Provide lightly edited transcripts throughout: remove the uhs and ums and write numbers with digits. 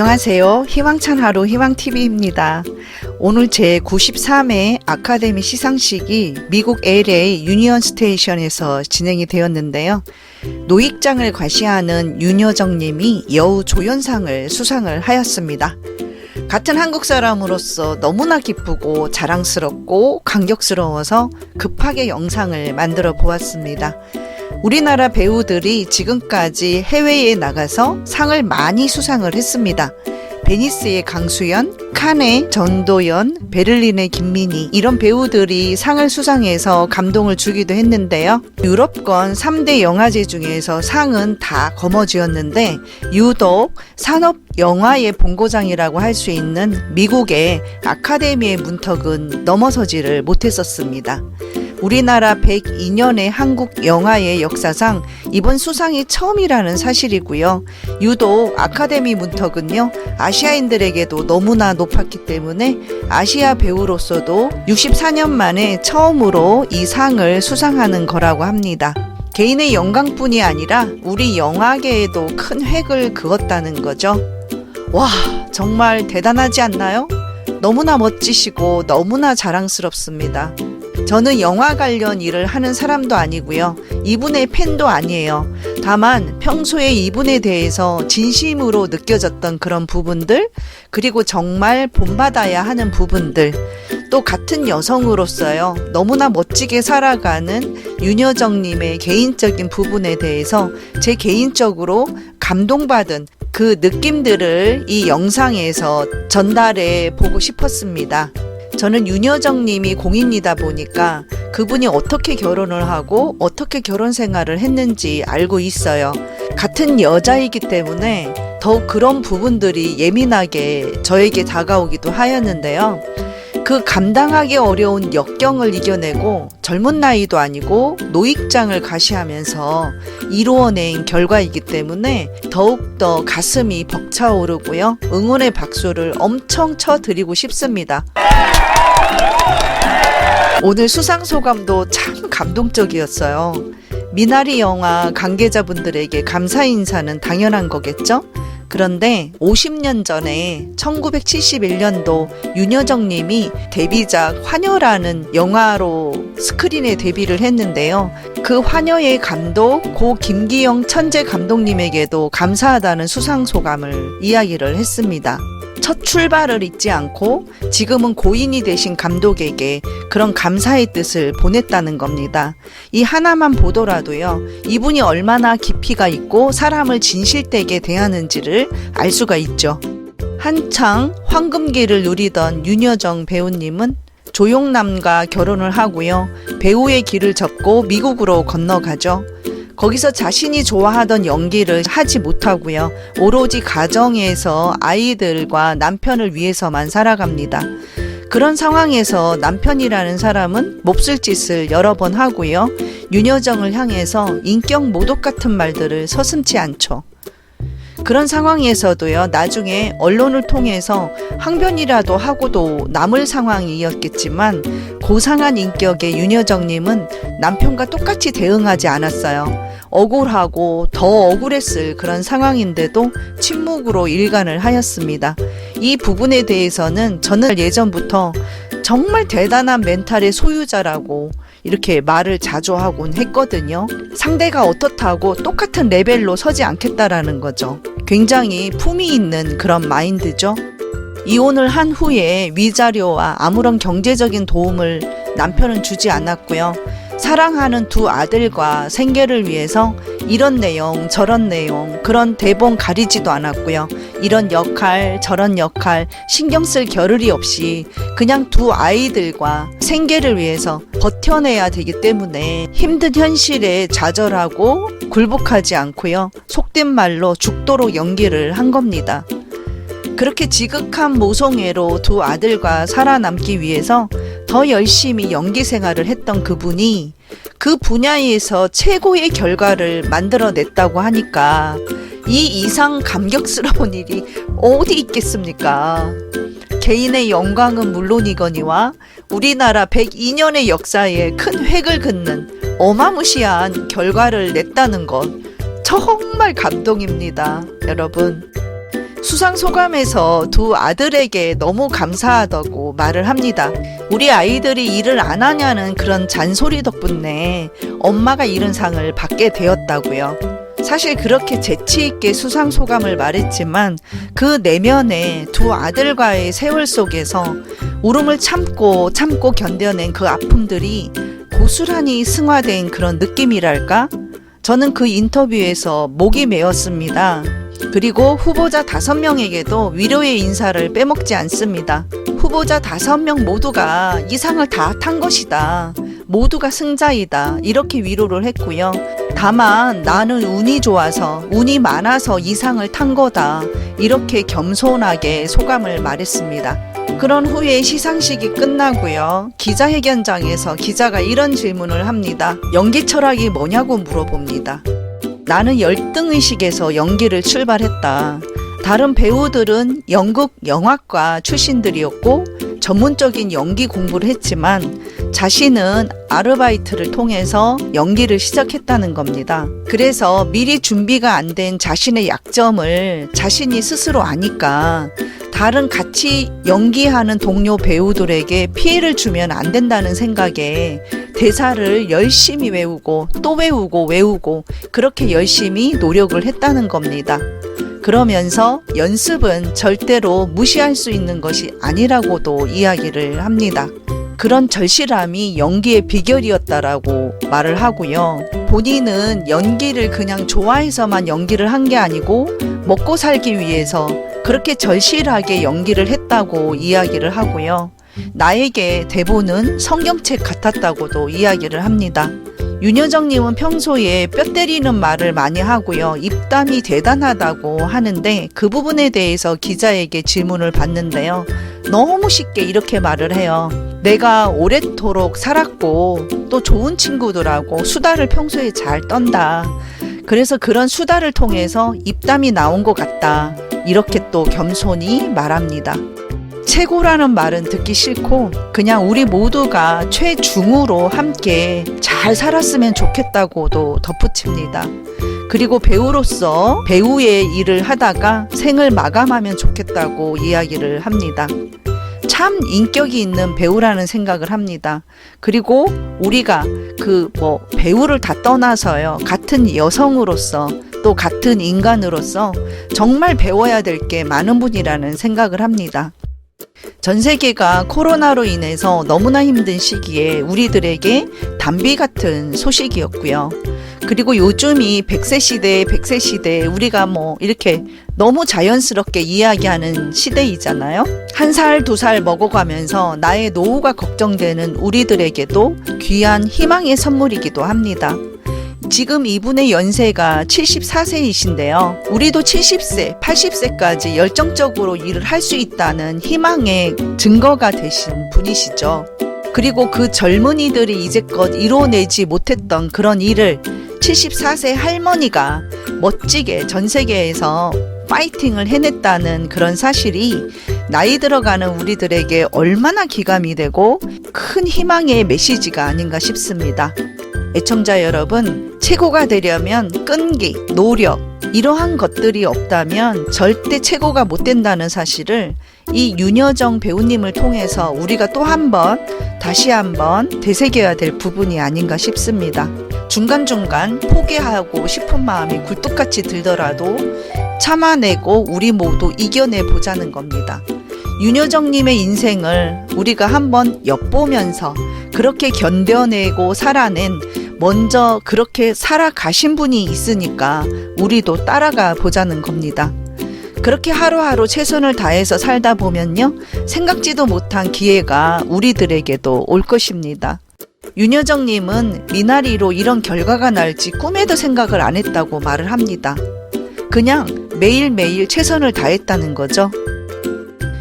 안녕하세요. 희망찬 하루 희망TV입니다. 오늘 제 93회 아카데미 시상식이 미국 LA 유니언 스테이션에서 진행이 되었는데요. 노익장을 과시하는 윤여정 님이 여우 조연상을 수상을 하였습니다. 같은 한국 사람으로서 너무나 기쁘고 자랑스럽고 감격스러워서 급하게 영상을 만들어 보았습니다. 우리나라 배우들이 지금까지 해외에 나가서 상을 많이 수상을 했습니다. 베니스의 강수연, 칸의 전도연, 베를린의 김민희 이런 배우들이 상을 수상해서 감동을 주기도 했는데요. 유럽권 3대 영화제 중에서 상은 다 거머쥐었는데 유독 산업 영화의 본고장이라고 할 수 있는 미국의 아카데미의 문턱은 넘어서지를 못했었습니다. 우리나라 102년의 한국 영화의 역사상 이번 수상이 처음이라는 사실이고요. 유독 아카데미 문턱은요, 아시아인들에게도 너무나 높았기 때문에 아시아 배우로서도 64년 만에 처음으로 이 상을 수상하는 거라고 합니다. 개인의 영광뿐이 아니라 우리 영화계에도 큰 획을 그었다는 거죠. 와, 정말 대단하지 않나요? 너무나 멋지시고 너무나 자랑스럽습니다. 저는 영화 관련 일을 하는 사람도 아니고요. 이분의 팬도 아니에요. 다만 평소에 이분에 대해서 진심으로 느껴졌던 그런 부분들, 그리고 정말 본받아야 하는 부분들, 또 같은 여성으로서요. 너무나 멋지게 살아가는 윤여정님의 개인적인 부분에 대해서 제 개인적으로 감동받은 그 느낌들을 이 영상에서 전달해 보고 싶었습니다. 저는 윤여정 님이 공인이다 보니까 그분이 어떻게 결혼을 하고 어떻게 결혼 생활을 했는지 알고 있어요. 같은 여자이기 때문에 더욱 그런 부분들이 예민하게 저에게 다가오기도 하였는데요. 그 감당하기 어려운 역경을 이겨내고 젊은 나이도 아니고 노익장을 과시하면서 이루어낸 결과이기 때문에 더욱더 가슴이 벅차오르고요. 응원의 박수를 엄청 쳐드리고 싶습니다. 오늘 수상 소감도 참 감동적이었어요. 미나리 영화 관계자분들에게 감사 인사는 당연한 거겠죠? 그런데 50년 전에 1971년도 윤여정 님이 데뷔작 화녀라는 영화로 스크린에 데뷔를 했는데요. 그 화녀의 감독 고 김기영 천재 감독님에게도 감사하다는 수상 소감을 이야기를 했습니다. 첫 출발을 잊지 않고 지금은 고인이 되신 감독에게 그런 감사의 뜻을 보냈다는 겁니다. 이 하나만 보더라도요, 이분이 얼마나 깊이가 있고 사람을 진실되게 대하는지를 알 수가 있죠. 한창 황금기를 누리던 윤여정 배우님은 조용남과 결혼을 하고요, 배우의 길을 접고 미국으로 건너가죠. 거기서 자신이 좋아하던 연기를 하지 못하고요. 오로지 가정에서 아이들과 남편을 위해서만 살아갑니다. 그런 상황에서 남편이라는 사람은 몹쓸 짓을 여러 번 하고요. 윤여정을 향해서 인격 모독 같은 말들을 서슴지 않죠. 그런 상황에서도요, 나중에 언론을 통해서 항변이라도 하고도 남을 상황이었겠지만 고상한 인격의 윤여정님은 남편과 똑같이 대응하지 않았어요. 억울하고 더 억울했을 그런 상황인데도 침묵으로 일관을 하였습니다. 이 부분에 대해서는 저는 예전부터 정말 대단한 멘탈의 소유자라고 이렇게 말을 자주 하곤 했거든요. 상대가 어떻다고 똑같은 레벨로 서지 않겠다라는 거죠. 굉장히 품위 있는 그런 마인드죠. 이혼을 한 후에 위자료와 아무런 경제적인 도움을 남편은 주지 않았고요. 사랑하는 두 아들과 생계를 위해서 이런 내용 저런 내용 그런 대본 가리지도 않았고요. 이런 역할 저런 역할 신경 쓸 겨를이 없이 그냥 두 아이들과 생계를 위해서 버텨내야 되기 때문에 힘든 현실에 좌절하고 굴복하지 않고요. 속된 말로 죽도록 연기를 한 겁니다. 그렇게 지극한 모성애로 두 아들과 살아남기 위해서 더 열심히 연기 생활을 했던 그분이 그 분야에서 최고의 결과를 만들어냈다고 하니까 이 이상 감격스러운 일이 어디 있겠습니까? 개인의 영광은 물론이거니와 우리나라 102년의 역사에 큰 획을 긋는 어마무시한 결과를 냈다는 것 정말 감동입니다. 여러분, 수상소감에서 두 아들에게 너무 감사하다고 말을 합니다. 우리 아이들이 일을 안 하냐는 그런 잔소리 덕분에 엄마가 이런 상을 받게 되었다고요. 사실 그렇게 재치있게 수상소감을 말했지만 그 내면에 두 아들과의 세월 속에서 울음을 참고 견뎌낸 그 아픔들이 고스란히 승화된 그런 느낌이랄까? 저는 그 인터뷰에서 목이 메었습니다. 그리고 후보자 5명에게도 위로의 인사를 빼먹지 않습니다. 후보자 5명 모두가 이 상을 다 탄 것이다. 모두가 승자이다. 이렇게 위로를 했고요. 다만 나는 운이 좋아서 운이 많아서 이 상을 탄 거다. 이렇게 겸손하게 소감을 말했습니다. 그런 후에 시상식이 끝나고요. 기자회견장에서 기자가 이런 질문을 합니다. 연기 철학이 뭐냐고 물어봅니다. 나는 열등의식에서 연기를 출발했다. 다른 배우들은 연극 영화과 출신들이었고 전문적인 연기 공부를 했지만 자신은 아르바이트를 통해서 연기를 시작했다는 겁니다. 그래서 미리 준비가 안 된 자신의 약점을 자신이 스스로 아니까 다른 같이 연기하는 동료 배우들에게 피해를 주면 안 된다는 생각에 대사를 열심히 외우고 또 외우고 그렇게 열심히 노력을 했다는 겁니다. 그러면서 연습은 절대로 무시할 수 있는 것이 아니라고도 이야기를 합니다. 그런 절실함이 연기의 비결이었다라고 말을 하고요. 본인은 연기를 그냥 좋아해서만 연기를 한 게 아니고 먹고 살기 위해서 그렇게 절실하게 연기를 했다고 이야기를 하고요. 나에게 대본은 성경책 같았다고도 이야기를 합니다. 윤여정님은 평소에 뼈 때리는 말을 많이 하고요. 입담이 대단하다고 하는데 그 부분에 대해서 기자에게 질문을 받는데요. 너무 쉽게 이렇게 말을 해요. 내가 오랫도록 살았고 또 좋은 친구들하고 수다를 평소에 잘 떤다. 그래서 그런 수다를 통해서 입담이 나온 것 같다. 이렇게 또 겸손히 말합니다. 최고라는 말은 듣기 싫고 그냥 우리 모두가 최중으로 함께 잘 살았으면 좋겠다고도 덧붙입니다. 그리고 배우로서 배우의 일을 하다가 생을 마감하면 좋겠다고 이야기를 합니다. 참 인격이 있는 배우라는 생각을 합니다. 그리고 우리가 배우를 다 떠나서요. 같은 여성으로서 또 같은 인간으로서 정말 배워야 될 게 많은 분이라는 생각을 합니다. 전 세계가 코로나로 인해서 너무나 힘든 시기에 우리들에게 단비 같은 소식이었고요. 그리고 요즘이 100세 시대 우리가 이렇게 너무 자연스럽게 이야기하는 시대이잖아요. 1살, 2살 먹어가면서 나의 노후가 걱정되는 우리들에게도 귀한 희망의 선물이기도 합니다. 지금 이분의 연세가 74세이신데요. 우리도 70세, 80세까지 열정적으로 일을 할 수 있다는 희망의 증거가 되신 분이시죠. 그리고 그 젊은이들이 이제껏 이뤄내지 못했던 그런 일을 74세 할머니가 멋지게 전 세계에서 파이팅을 해냈다는 그런 사실이 나이 들어가는 우리들에게 얼마나 기감이 되고 큰 희망의 메시지가 아닌가 싶습니다. 애청자 여러분, 최고가 되려면 끈기, 노력, 이러한 것들이 없다면 절대 최고가 못 된다는 사실을 이 윤여정 배우님을 통해서 우리가 또 다시 한번 되새겨야 될 부분이 아닌가 싶습니다. 중간중간 포기하고 싶은 마음이 굴뚝같이 들더라도 참아내고 우리 모두 이겨내보자는 겁니다. 윤여정님의 인생을 우리가 한번 엿보면서 그렇게 견뎌내고 살아낸 먼저 그렇게 살아가신 분이 있으니까 우리도 따라가 보자는 겁니다. 그렇게 하루하루 최선을 다해서 살다 보면요, 생각지도 못한 기회가 우리들에게도 올 것입니다. 윤여정님은 미나리로 이런 결과가 날지 꿈에도 생각을 안 했다고 말을 합니다. 그냥 매일매일 최선을 다했다는 거죠.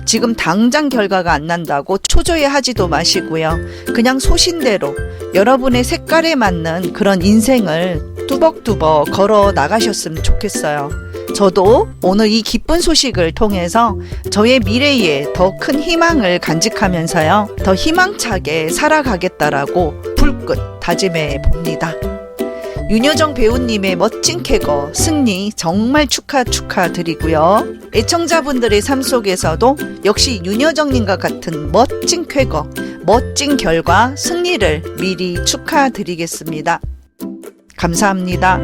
지금 당장 결과가 안 난다고 초조해하지도 마시고요. 그냥 소신대로 여러분의 색깔에 맞는 그런 인생을 뚜벅뚜벅 걸어 나가셨으면 좋겠어요. 저도 오늘 이 기쁜 소식을 통해서 저의 미래에 더 큰 희망을 간직하면서요. 더 희망차게 살아가겠다라고 불끈 다짐해 봅니다. 윤여정 배우님의 멋진 쾌거 승리 정말 축하드리고요. 애청자분들의 삶 속에서도 역시 윤여정님과 같은 멋진 쾌거, 멋진 결과, 승리를 미리 축하드리겠습니다. 감사합니다.